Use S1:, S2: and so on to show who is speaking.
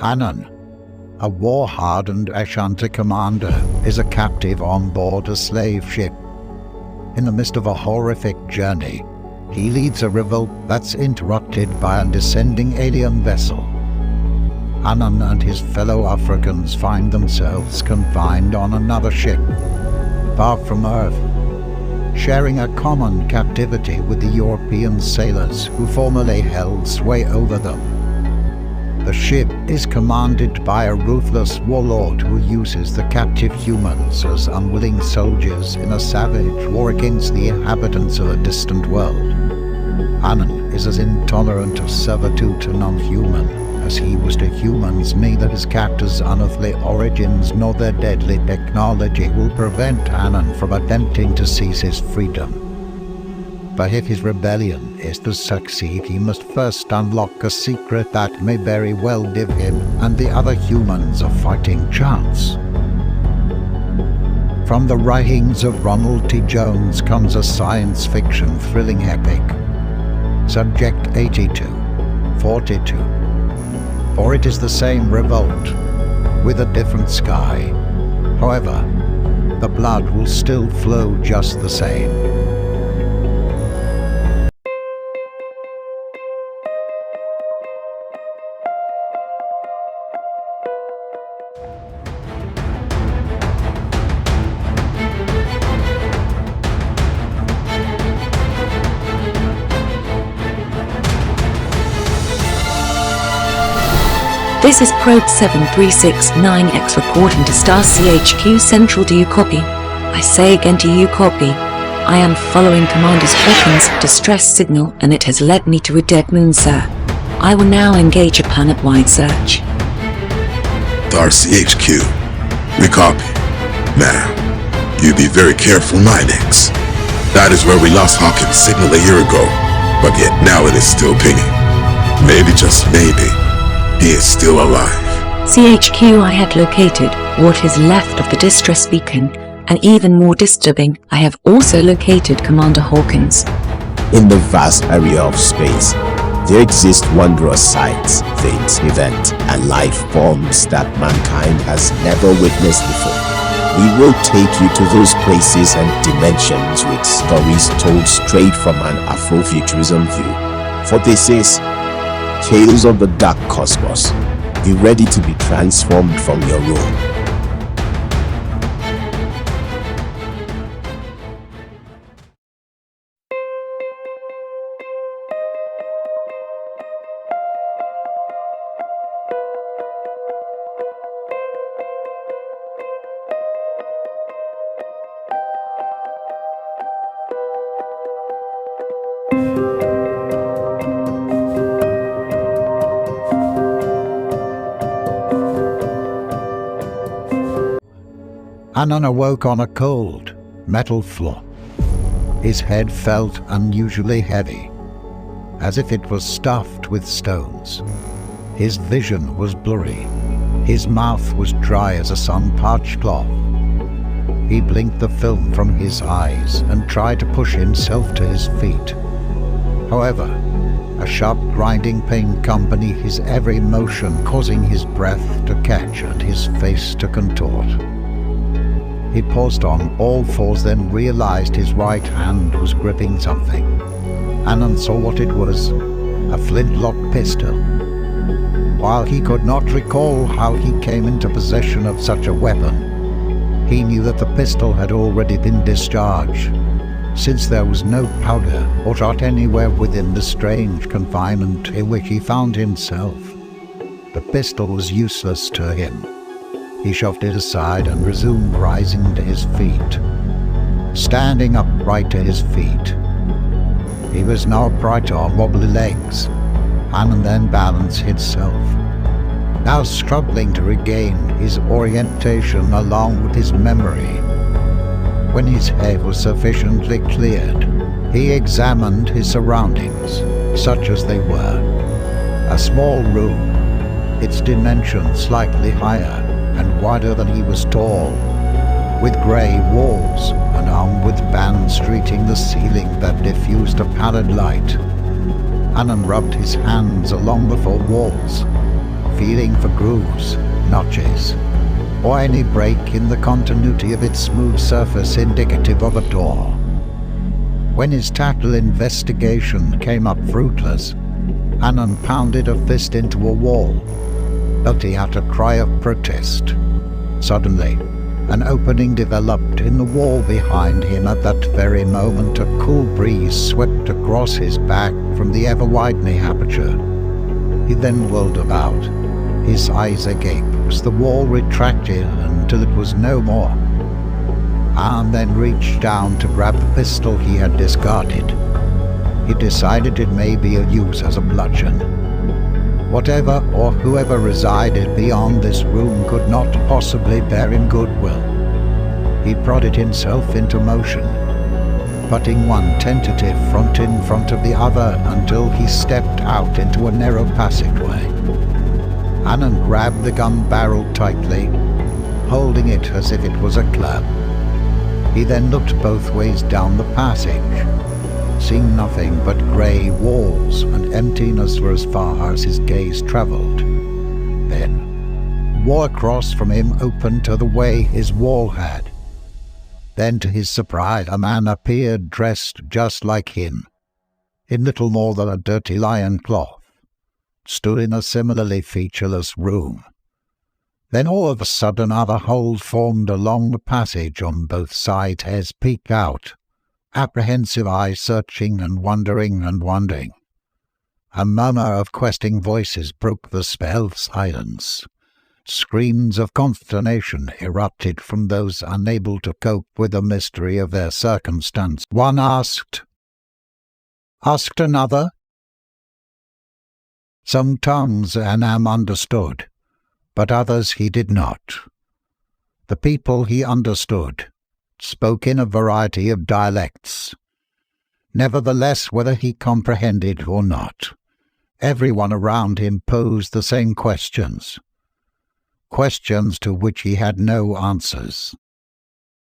S1: Annan, a war-hardened Ashanti commander, is a captive on board a slave ship. In the midst of a horrific journey, he leads a revolt that's interrupted by a descending alien vessel. Annan and his fellow Africans find themselves confined on another ship, far from Earth, sharing a common captivity with the European sailors who formerly held sway over them. The ship is commanded by a ruthless warlord who uses the captive humans as unwilling soldiers in a savage war against the inhabitants of a distant world. Annan is as intolerant of servitude to nonhuman as he was to humans. Neither his captors' unearthly origins nor their deadly technology will prevent Annan from attempting to seize his freedom. But if his rebellion is to succeed, he must first unlock a secret that may very well give him and the other humans a fighting chance. From the writings of Ronald T comes a science fiction thrilling epic, Subject 8242. For it is the same revolt, with a different sky. However, the blood will still flow just the same.
S2: This is Probe 7369X reporting to Star CHQ Central. Do you copy? I say again, do you copy? I am following Commander's Hawkins distress signal and it has led me to a dead moon, sir. I will now engage a planet-wide search.
S3: Star CHQ, we copy. Now, you be very careful, 9X. That is where we lost Hawkins' signal a year ago, but yet now it is still pinging. Maybe, just maybe, he is still alive.
S2: CHQ, I had located what is left of the distress beacon, and even more disturbing, I have also located Commander Hawkins.
S4: In the vast area of space, there exist wondrous sights, things, events, and life forms that mankind has never witnessed before. We will take you to those places and dimensions with stories told straight from an Afrofuturism view. For this is Tales of the Dark Cosmos. Be ready to be transformed from your role.
S1: Annan awoke on a cold, metal floor. His head felt unusually heavy, as if it was stuffed with stones. His vision was blurry. His mouth was dry as a sun-parched cloth. He blinked the film from his eyes and tried to push himself to his feet. However, a sharp grinding pain accompanied his every motion, causing his breath to catch and his face to contort. He paused on all fours, then realized his right hand was gripping something. Annan saw what it was, a flintlock pistol. While he could not recall how he came into possession of such a weapon, he knew that the pistol had already been discharged, since there was no powder or shot anywhere within the strange confinement in which he found himself. The pistol was useless to him. He shoved it aside and resumed rising to his feet. Standing upright to his feet, he was now upright on wobbly legs, and then balanced himself, now struggling to regain his orientation along with his memory. When his head was sufficiently cleared, he examined his surroundings, such as they were. A small room, its dimensions slightly higher and wider than he was tall, with grey walls and hung with bands streaking the ceiling that diffused a pallid light. Annan rubbed his hands along the four walls, feeling for grooves, notches, or any break in the continuity of its smooth surface indicative of a door. When his tactile investigation came up fruitless, Annan pounded a fist into a wall, belting out a cry of protest. Suddenly, an opening developed in the wall behind him. At that very moment, a cool breeze swept across his back from the ever-widening aperture. He then whirled about, his eyes agape as the wall retracted until it was no more. Annan then reached down to grab the pistol he had discarded. He decided it may be of use as a bludgeon. Whatever or whoever resided beyond this room could not possibly bear him goodwill. He prodded himself into motion, putting one tentative front in front of the other until he stepped out into a narrow passageway. Annan grabbed the gun barrel tightly, holding it as if it was a club. He then looked both ways down the passage, seeing nothing but grey walls and emptiness for as far as his gaze travelled. Then, the wall across from him opened to the way his wall had. Then, to his surprise, a man appeared dressed just like him, in little more than a dirty lion cloth, stood in a similarly featureless room. Then all of a sudden other holes formed along the passage on both sides. Heads peeked out, apprehensive eyes searching and wondering and wondering. A murmur of questing voices broke the spell of silence. Screams of consternation erupted from those unable to cope with the mystery of their circumstance. One asked another. Some tongues Annan understood, but others he did not. The people he understood spoke in a variety of dialects. Nevertheless, whether he comprehended or not, everyone around him posed the same questions to which he had no answers.